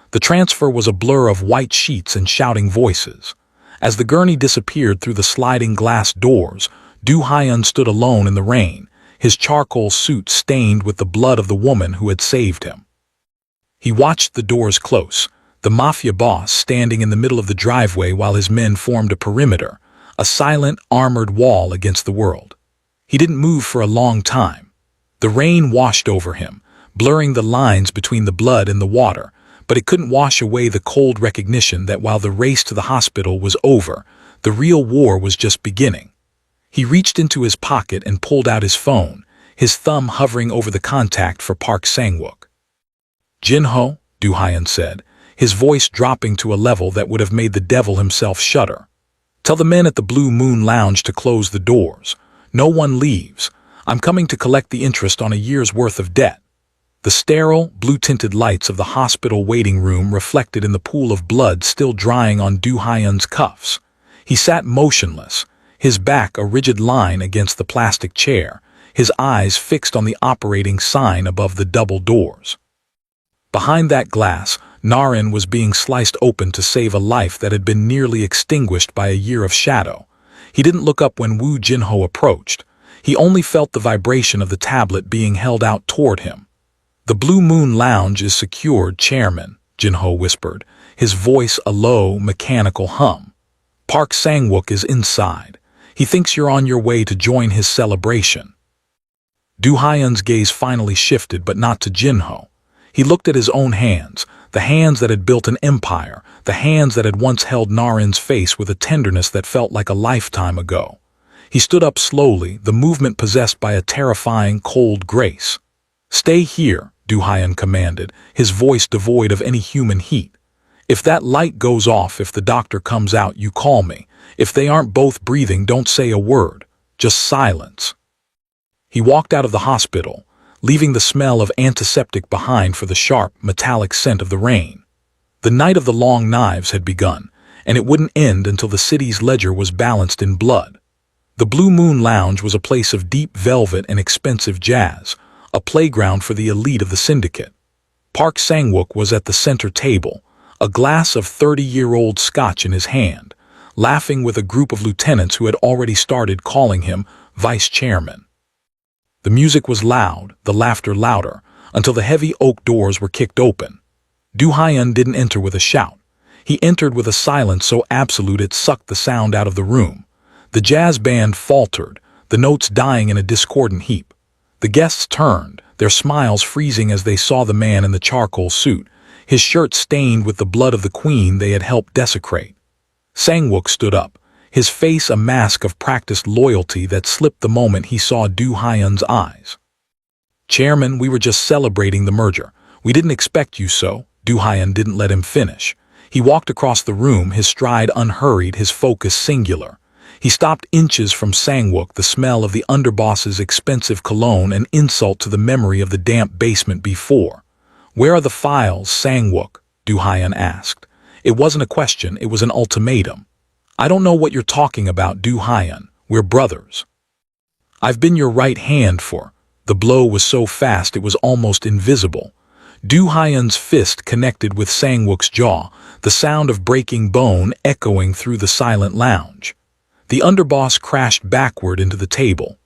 The transfer was a blur of white sheets and shouting voices. As the gurney disappeared through the sliding glass doors, Do Hyun stood alone in the rain, his charcoal suit stained with the blood of the woman who had saved him. He watched the doors close, the Mafia boss standing in the middle of the driveway while his men formed a perimeter, a silent, armored wall against the world. He didn't move for a long time. The rain washed over him, blurring the lines between the blood and the water, but it couldn't wash away the cold recognition that while the race to the hospital was over, the real war was just beginning. He reached into his pocket and pulled out his phone, his thumb hovering over the contact for Park Sang-wook. "Jinho," Do Hyun said, his voice dropping to a level that would have made the devil himself shudder. "Tell the men at the Blue Moon Lounge to close the doors. No one leaves. I'm coming to collect the interest on a year's worth of debt." The sterile, blue-tinted lights of the hospital waiting room reflected in the pool of blood still drying on Do Hyun's cuffs. He sat motionless, his back a rigid line against the plastic chair, his eyes fixed on the operating sign above the double doors. Behind that glass, Narin was being sliced open to save a life that had been nearly extinguished by a year of shadow. He didn't look up when Woo Jinho approached. He only felt the vibration of the tablet being held out toward him. "The Blue Moon Lounge is secured, Chairman," Jinho whispered, his voice a low, mechanical hum. "Park Sang-wook is inside. He thinks you're on your way to join his celebration." Do Hyun's gaze finally shifted, but not to Jinho. He looked at his own hands, the hands that had built an empire, the hands that had once held Narin's face with a tenderness that felt like a lifetime ago. He stood up slowly, the movement possessed by a terrifying, cold grace. "Stay here," Do Hyun commanded, his voice devoid of any human heat. "If that light goes off, if the doctor comes out, you call me. If they aren't both breathing, don't say a word. Just silence." He walked out of the hospital, leaving the smell of antiseptic behind for the sharp, metallic scent of the rain. The night of the long knives had begun, and it wouldn't end until the city's ledger was balanced in blood. The Blue Moon Lounge was a place of deep velvet and expensive jazz, a playground for the elite of the syndicate. Park Sang-wook was at the center table, a glass of 30-year-old scotch in his hand, laughing with a group of lieutenants who had already started calling him vice chairman. The music was loud, the laughter louder, until the heavy oak doors were kicked open. Do Hyun didn't enter with a shout. He entered with a silence so absolute it sucked the sound out of the room. The jazz band faltered, the notes dying in a discordant heap. The guests turned, their smiles freezing as they saw the man in the charcoal suit, his shirt stained with the blood of the queen they had helped desecrate. Sang-wook stood up, his face a mask of practiced loyalty that slipped the moment he saw Do Hyun's eyes. "Chairman, we were just celebrating the merger. We didn't expect you so." Do Hyun didn't let him finish. He walked across the room, his stride unhurried, his focus singular. He stopped inches from Sang-wook, the smell of the underboss's expensive cologne an insult to the memory of the damp basement before. "Where are the files, Sang-wook?" Do Hyun asked. It wasn't a question, it was an ultimatum. "I don't know what you're talking about, Do Hyun. We're brothers. I've been your right hand for..." The blow was so fast it was almost invisible. Do Hyun's fist connected with Sang-wook's jaw, the sound of breaking bone echoing through the silent lounge. The underboss crashed backward into the table,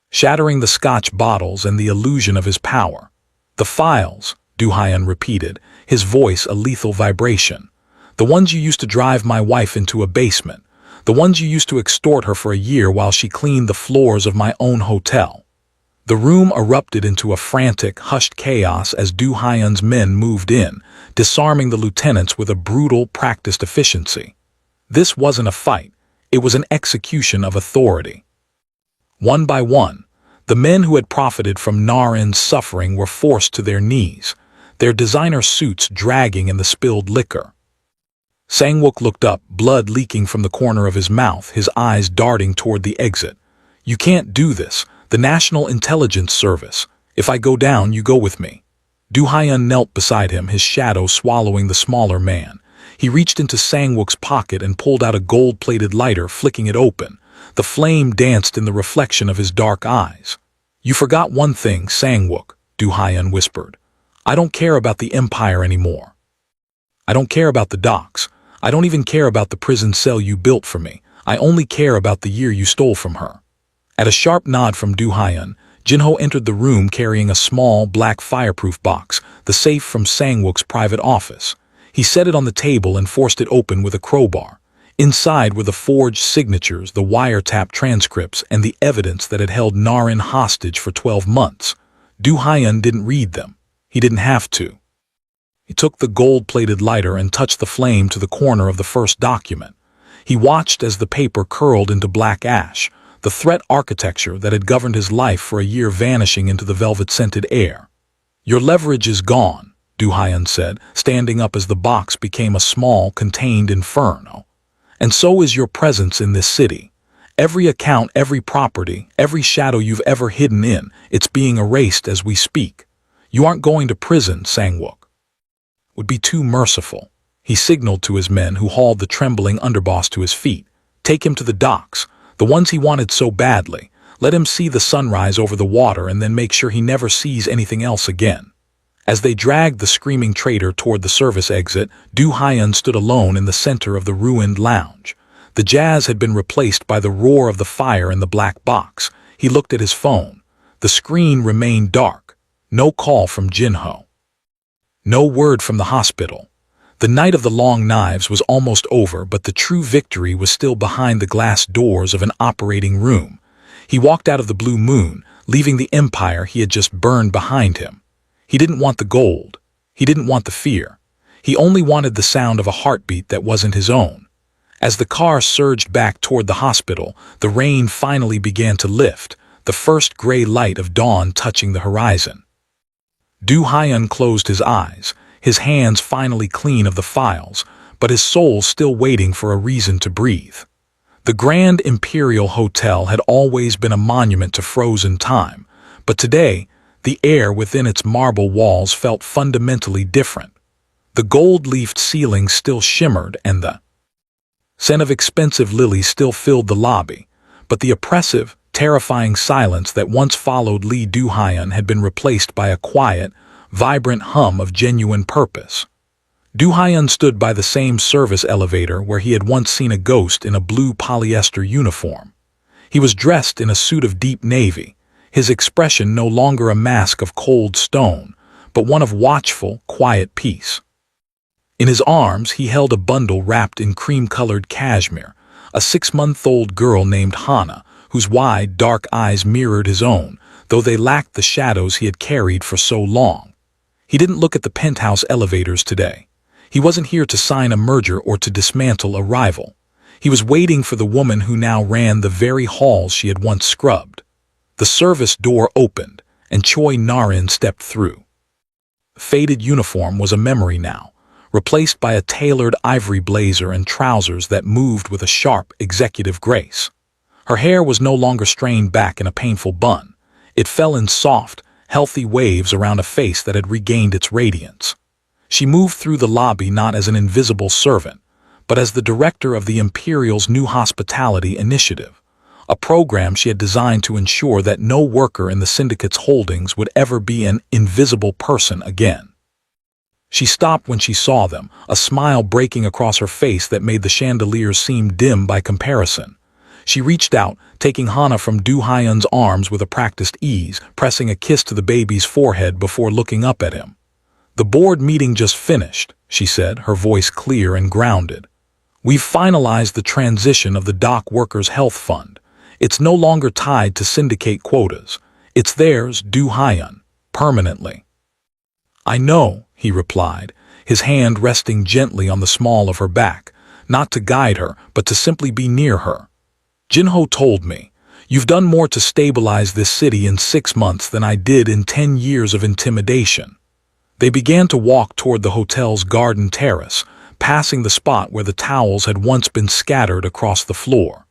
shattering the scotch bottles and the illusion of his power. "The files," Do Hyun repeated, his voice a lethal vibration. "The ones you used to drive my wife into a basement. The ones you used to extort her for a year while she cleaned the floors of my own hotel." The room erupted into a frantic, hushed chaos as Do Hyun's men moved in, disarming the lieutenants with a brutal, practiced efficiency. This wasn't a fight. It was an execution of authority. One by one, the men who had profited from Narin's suffering were forced to their knees, their designer suits dragging in the spilled liquor. Sang-wook looked up, blood leaking from the corner of his mouth, his eyes darting toward the exit. "You can't do this. The National Intelligence Service. If I go down, you go with me." Do Hyun knelt beside him, his shadow swallowing the smaller man. He reached into Sang-wook's pocket and pulled out a gold-plated lighter, flicking it open. The flame danced in the reflection of his dark eyes. "You forgot one thing, Sang-wook," Do Hyun whispered. "I don't care about the Empire anymore. I don't care about the docks. I don't even care about the prison cell you built for me. I only care about the year you stole from her." At a sharp nod from Do Hyun, Jinho entered the room carrying a small, black fireproof box, the safe from Sang-wook's private office. He set it on the table and forced it open with a crowbar. Inside were the forged signatures, the wiretap transcripts, and the evidence that had held Narin hostage for 12 months. Do Hyun didn't read them. He didn't have to. He took the gold-plated lighter and touched the flame to the corner of the first document. He watched as the paper curled into black ash, the threat architecture that had governed his life for a year vanishing into the velvet-scented air. "Your leverage is gone," Do Hyun said, standing up as the box became a small, contained inferno. "And so is your presence in this city. Every account, every property, every shadow you've ever hidden in, it's being erased as we speak. You aren't going to prison, Sang-wook. Would be too merciful." He signaled to his men, who hauled the trembling underboss to his feet. "Take him to the docks. The ones he wanted so badly. Let him see the sunrise over the water and then make sure he never sees anything else again." As they dragged the screaming traitor toward the service exit, Do Hyun stood alone in the center of the ruined lounge. The jazz had been replaced by the roar of the fire in the black box. He looked at his phone. The screen remained dark. No call from Jinho. No word from the hospital. The night of the long knives was almost over, but the true victory was still behind the glass doors of an operating room. He walked out of the blue moon, leaving the empire he had just burned behind him. He didn't want the gold. He didn't want the fear. He only wanted the sound of a heartbeat that wasn't his own. As the car surged back toward the hospital, the rain finally began to lift, the first gray light of dawn touching the horizon. Do Hyun closed his eyes, his hands finally clean of the files, but his soul still waiting for a reason to breathe. The Grand Imperial Hotel had always been a monument to frozen time, but today, the air within its marble walls felt fundamentally different. The gold-leafed ceiling still shimmered and the scent of expensive lilies still filled the lobby, but the oppressive, terrifying silence that once followed Lee Do-hyun had been replaced by a quiet, vibrant hum of genuine purpose. Do-hyun stood by the same service elevator where he had once seen a ghost in a blue polyester uniform. He was dressed in a suit of deep navy, his expression no longer a mask of cold stone, but one of watchful, quiet peace. In his arms he held a bundle wrapped in cream-colored cashmere, a 6-month-old girl named Hana, whose wide, dark eyes mirrored his own, though they lacked the shadows he had carried for so long. He didn't look at the penthouse elevators today. He wasn't here to sign a merger or to dismantle a rival. He was waiting for the woman who now ran the very halls she had once scrubbed. The service door opened, and Choi Narin stepped through. The faded uniform was a memory now, replaced by a tailored ivory blazer and trousers that moved with a sharp, executive grace. Her hair was no longer strained back in a painful bun. It fell in soft, healthy waves around a face that had regained its radiance. She moved through the lobby not as an invisible servant, but as the director of the Imperial's new hospitality initiative, a program she had designed to ensure that no worker in the syndicate's holdings would ever be an invisible person again. She stopped when she saw them, a smile breaking across her face that made the chandeliers seem dim by comparison. She reached out, taking Hana from Do Hyun's arms with a practiced ease, pressing a kiss to the baby's forehead before looking up at him. "The board meeting just finished," she said, her voice clear and grounded. "We've finalized the transition of the dock workers' health fund. It's no longer tied to syndicate quotas. It's theirs, Do Hyun, permanently." "I know," he replied, his hand resting gently on the small of her back, not to guide her, but to simply be near her. "Jinho told me, you've done more to stabilize this city in 6 months than I did in 10 years of intimidation." They began to walk toward the hotel's garden terrace, passing the spot where the towels had once been scattered across the floor.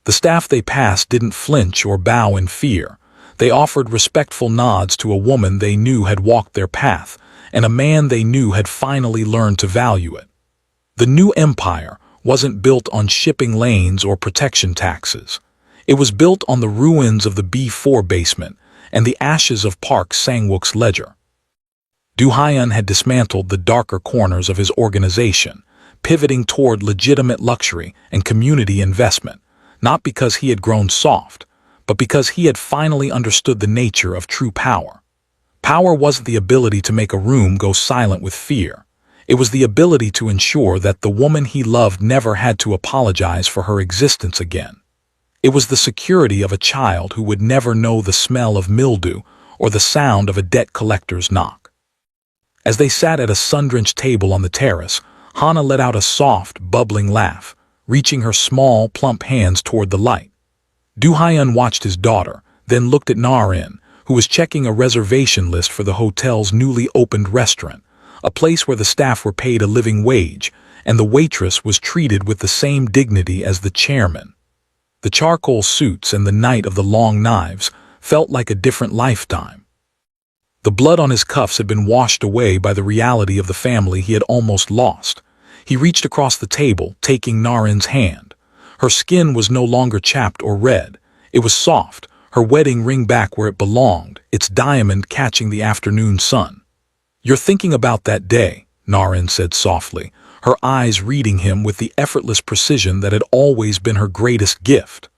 The staff they passed didn't flinch or bow in fear. They offered respectful nods to a woman they knew had walked their path, and a man they knew had finally learned to value it. The new empire wasn't built on shipping lanes or protection taxes. It was built on the ruins of the B4 basement and the ashes of Park Sang-wook's ledger. Do Hyun had dismantled the darker corners of his organization, pivoting toward legitimate luxury and community investment, not because he had grown soft, but because he had finally understood the nature of true power. Power wasn't the ability to make a room go silent with fear. It was the ability to ensure that the woman he loved never had to apologize for her existence again. It was the security of a child who would never know the smell of mildew or the sound of a debt collector's knock. As they sat at a sun-drenched table on the terrace, Hana let out a soft, bubbling laugh, reaching her small, plump hands toward the light. Do Hyun watched his daughter, then looked at Narin, who was checking a reservation list for the hotel's newly opened restaurant, a place where the staff were paid a living wage, and the waitress was treated with the same dignity as the chairman. The charcoal suits and the night of the long knives felt like a different lifetime. The blood on his cuffs had been washed away by the reality of the family he had almost lost. He reached across the table, taking Narin's hand. Her skin was no longer chapped or red. It was soft, her wedding ring back where it belonged, its diamond catching the afternoon sun. "You're thinking about that day," Narin said softly, her eyes reading him with the effortless precision that had always been her greatest gift.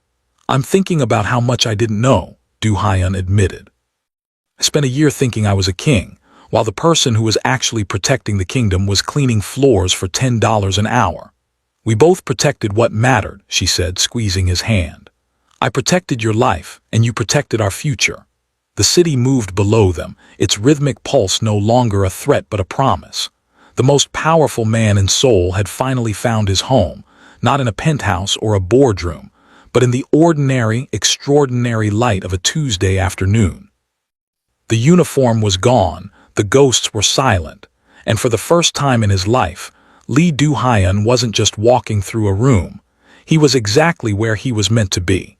"I'm thinking about how much I didn't know," Do Hyun admitted. "I spent a year thinking I was a king, while the person who was actually protecting the kingdom was cleaning floors for $10 an hour. We both protected what mattered," she said, squeezing his hand. "I protected your life, and you protected our future." The city moved below them, its rhythmic pulse no longer a threat but a promise. The most powerful man in Seoul had finally found his home, not in a penthouse or a boardroom, but in the ordinary, extraordinary light of a Tuesday afternoon. The uniform was gone, the ghosts were silent, and for the first time in his life, Lee Do Hyun wasn't just walking through a room. He was exactly where he was meant to be.